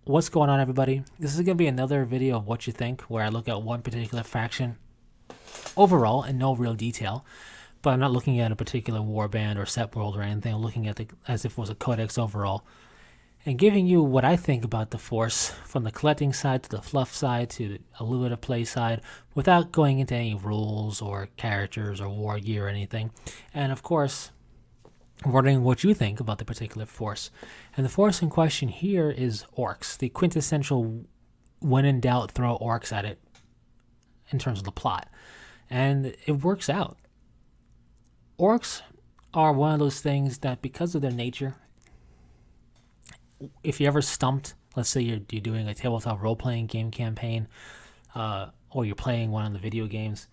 What's going on, everybody? This is going to be another video of what you think, where I look at one particular faction overall in no real detail, but I'm not looking at a particular warband or set world or anything. I'm looking at it as if it was a codex overall, and giving you what I think about the Force from the collecting side to the fluff side to a little bit of play side, without going into any rules or characters or war gear or anything. And of course, wondering what you think about the particular Force. And the Force in question here is Orks, the quintessential when in doubt, throw Orks at it in terms of the plot. And it works out. Orks are one of those things that, because of their nature, if you're ever stumped, let's say you're doing a tabletop role-playing game campaign, or you're playing one of the video games,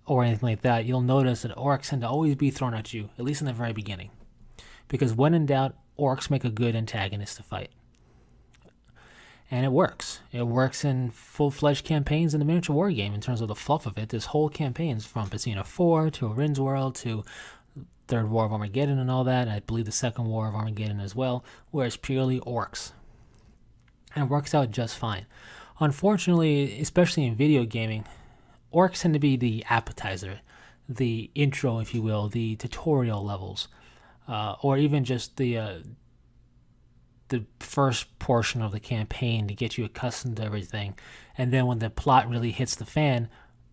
or anything like that, you'll notice that Orks tend to always be thrown at you, at least in the very beginning. Because when in doubt, Orks make a good antagonist to fight. And it works. It works in full-fledged campaigns in the miniature war game in terms of the fluff of it. There's whole campaigns from Pacina 4 to Rin's World to Third War of Armageddon and all that. I believe the Second War of Armageddon as well, where it's purely Orks. And it works out just fine. Unfortunately, especially in video gaming, Orks tend to be the appetizer, the intro, if you will, the tutorial levels, or even just the first portion of the campaign to get you accustomed to everything. And then when the plot really hits the fan,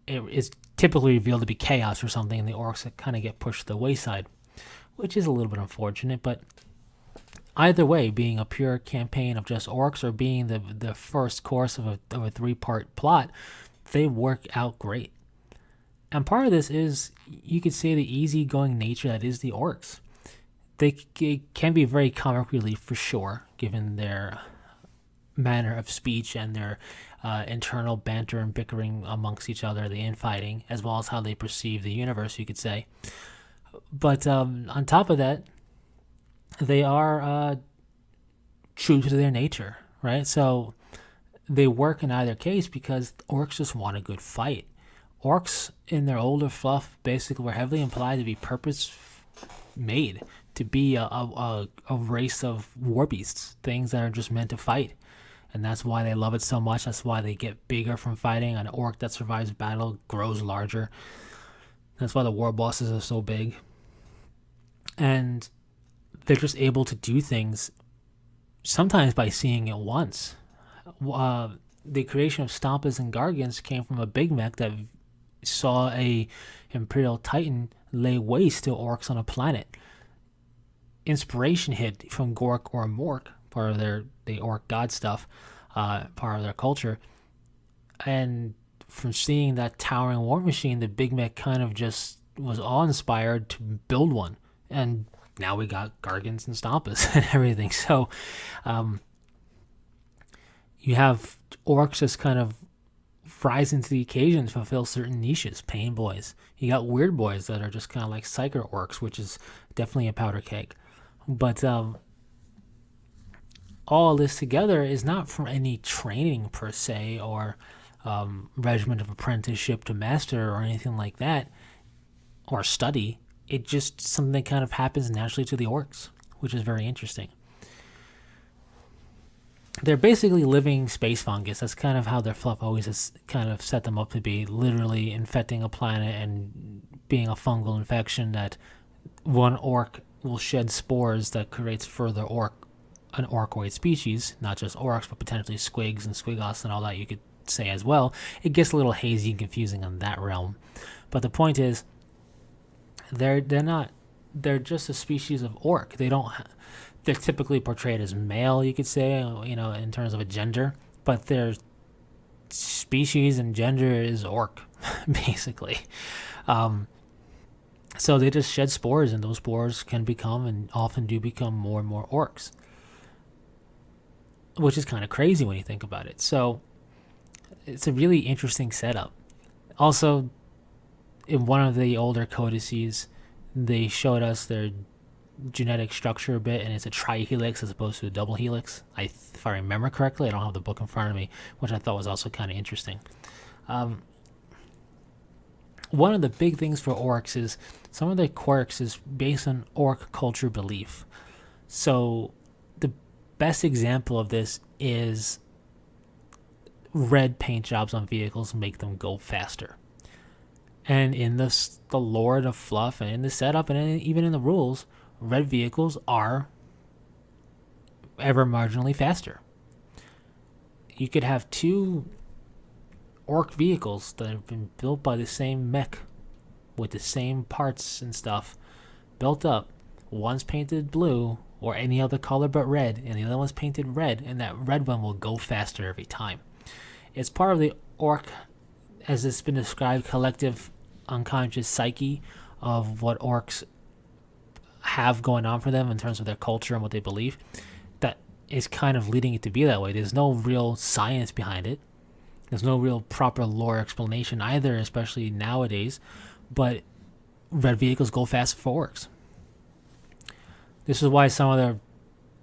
it is typically revealed to be chaos or something, and the Orks kind of get pushed to the wayside, which is a little bit unfortunate. But either way, being a pure campaign of just Orks or being the first course of a 3-part plot, they work out great. And part of this is, you could say, the easygoing nature that is the Orks. They can be very comic relief for sure, given their manner of speech and their internal banter and bickering amongst each other, the infighting, as well as how they perceive the universe, you could say. But on top of that, they are true to their nature, right? So they work in either case because Orks just want a good fight. Orks in their older fluff basically were heavily implied to be purpose made, to be a race of war beasts, things that are just meant to fight. And that's why they love it so much. That's why they get bigger from fighting. An orc that survives battle grows larger. That's why the war bosses are so big. And they're just able to do things sometimes by seeing it once. The creation of Stompas and Gargants came from a big mech that saw a Imperial Titan lay waste to Orks on a planet. Inspiration hit from Gork or Mork, part of the Orc god stuff, part of their culture. And from seeing that towering war machine, the big mech kind of just was awe-inspired to build one. And now we got Gargants and Stompas and everything. So you have Orks just kind of rise into the occasion to fulfill certain niches. Pain boys. You got weird boys that are just kind of like psyker Orks, which is definitely a powder keg. But all this together is not from any training per se, or regiment of apprenticeship to master or anything like that, or study. It just something that kind of happens naturally to the Orks, which is very interesting. They're basically living space fungus. That's kind of how their fluff always has kind of set them up to be, literally infecting a planet and being a fungal infection that one orc will shed spores that creates further an orcoid species, not just orcs, but potentially squigs and squigos and all that, you could say as well. It gets a little hazy and confusing on that realm. But the point is, they're just a species of orc. They're typically portrayed as male, you could say, in terms of a gender, but their species and gender is orc, basically. So they just shed spores, and those spores can become, and often do become, more and more Orks, which is kind of crazy when you think about it. So it's a really interesting setup. Also, in one of the older codices, they showed us their genetic structure a bit, and it's a trihelix as opposed to a double helix. If I remember correctly, I don't have the book in front of me, which I thought was also kind of interesting. One of the big things for Orks is some of their quirks is based on Orc culture belief. So the best example of this is red paint jobs on vehicles make them go faster. And in the lore of fluff and in the setup and even in the rules, red vehicles are ever marginally faster. You could have two orc vehicles that have been built by the same mech with the same parts and stuff built up. One's painted blue or any other color but red, and the other one's painted red, and that red one will go faster every time. It's part of the orc, as it's been described, collective unconscious psyche of what orcs have going on for them in terms of their culture and what they believe, that is kind of leading it to be that way. There's no real science behind it. There's no real proper lore explanation either, especially nowadays, but red vehicles go faster for orcs. This is why some of their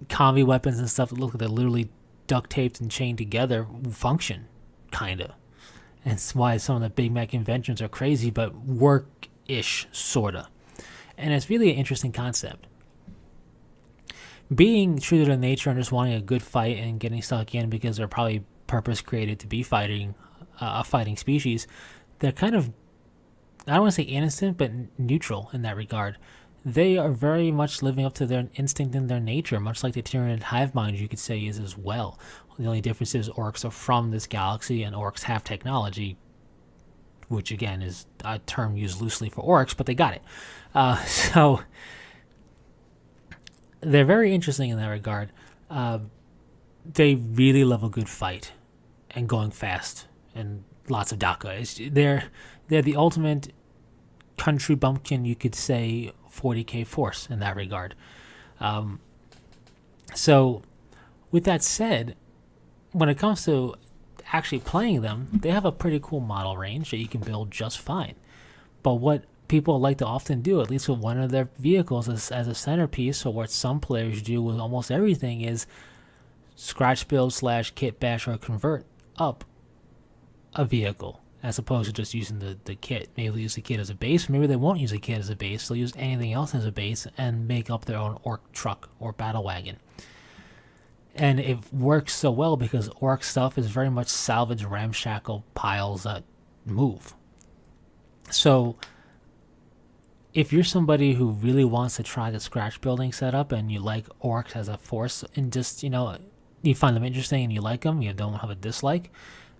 combi weapons and stuff that look like they're literally duct taped and chained together function, kinda. And it's why some of the big mech inventions are crazy, but work-ish, sorta. And it's really an interesting concept. Being true to nature and just wanting a good fight and getting stuck in because they're probably purpose created to be fighting a fighting species, they're kind of, I don't want to say innocent, but neutral in that regard. They are very much living up to their instinct and their nature, much like the Tyranid hive mind, you could say, is as well. The only difference is orcs are from this galaxy and orcs have technology, which again is a term used loosely for orcs, but they got it. So they're very interesting in that regard. They really love a good fight and going fast and lots of DACA. They're the ultimate country bumpkin, you could say, 40k force in that regard. So with that said, when it comes to actually playing them, they have a pretty cool model range that you can build just fine. But what people like to often do, at least with one of their vehicles as a centerpiece, or what some players do with almost everything, is scratch build / kit bash or convert up a vehicle, as opposed to just using the kit. Maybe they'll use the kit as a base, maybe they won't use the kit as a base, they'll use anything else as a base and make up their own orc truck or battle wagon. And it works so well because orc stuff is very much salvage ramshackle piles that move. So if you're somebody who really wants to try the scratch building setup and you like orcs as a force and just, you find them interesting and you like them, you don't have a dislike,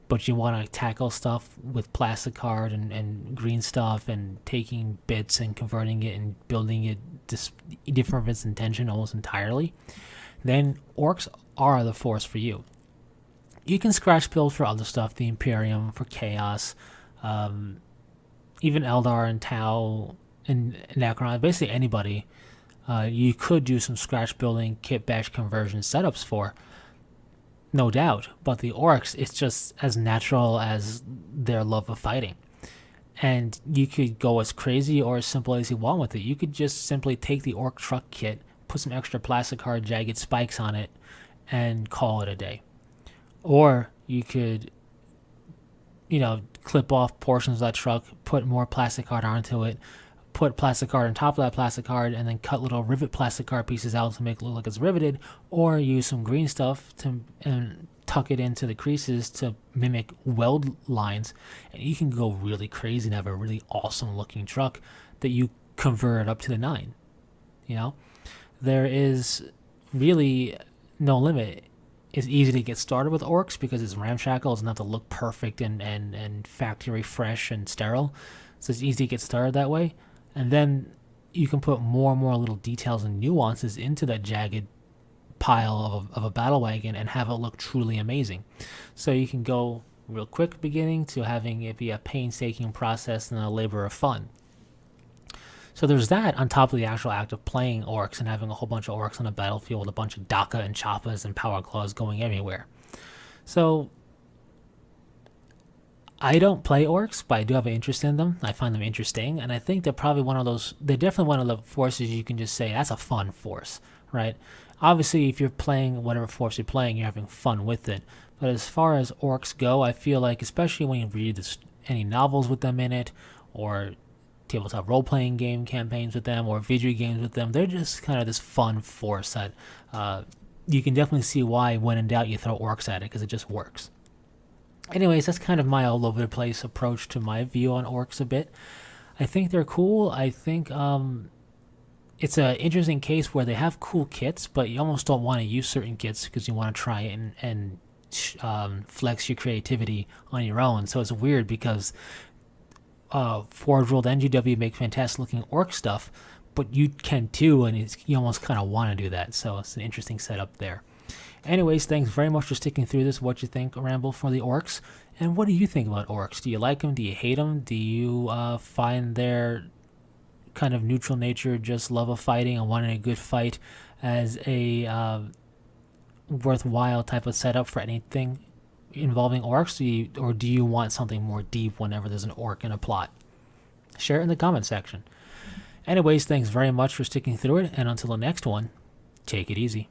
but you want to tackle stuff with plastic card and green stuff and taking bits and converting it and building it different from its intention almost entirely, then orcs are the force for you. You can scratch build for other stuff, the Imperium, for Chaos, even Eldar and Tau and Necron, basically anybody. You could do some scratch building, kit bash conversion setups for, no doubt, but the orcs, it's just as natural as their love of fighting. And you could go as crazy or as simple as you want with it. You could just simply take the orc truck kit, put some extra plastic hard jagged spikes on it, and call it a day. Or you could, clip off portions of that truck, put more plastic card onto it, put plastic card on top of that plastic card, and then cut little rivet plastic card pieces out to make it look like it's riveted, or use some green stuff and tuck it into the creases to mimic weld lines, and you can go really crazy and have a really awesome looking truck that you convert up to the 9. There is really no limit. It's easy to get started with orcs because it's ramshackle. It's not to look perfect and factory fresh and sterile, so it's easy to get started that way. And then you can put more and more little details and nuances into that jagged pile of a battle wagon and have it look truly amazing. So you can go real quick beginning to having it be a painstaking process and a labor of fun. So there's that on top of the actual act of playing orcs and having a whole bunch of orcs on a battlefield with a bunch of DACA and choppas and power claws going everywhere. So I don't play orcs, but I do have an interest in them. I find them interesting, and I think they're probably they're definitely one of the forces you can just say, that's a fun force, right? Obviously, if you're playing whatever force you're playing, you're having fun with it. But as far as orcs go, I feel like, especially when you read any novels with them in it, or tabletop role-playing game campaigns with them, or video games with them, they're just kind of this fun force that you can definitely see why, when in doubt, you throw orcs at it, because it just works. Anyways, that's kind of my all over the place approach to my view on orcs a bit. I think they're cool. I think it's an interesting case where they have cool kits, but you almost don't want to use certain kits because you want to try and flex your creativity on your own. So it's weird because Forge World and GW make fantastic looking orc stuff, but you can too, and you almost kind of want to do that. So it's an interesting setup there. Anyways, thanks very much for sticking through this. What you think, Ramble, for the orcs? And what do you think about orcs? Do you like them? Do you hate them? Do you find their kind of neutral nature, just love of fighting and wanting a good fight, as a worthwhile type of setup for anything involving orcs? Or do you want something more deep whenever there's an orc in a plot? Share it in the comment section. Anyways, thanks very much for sticking through it, and until the next one, take it easy.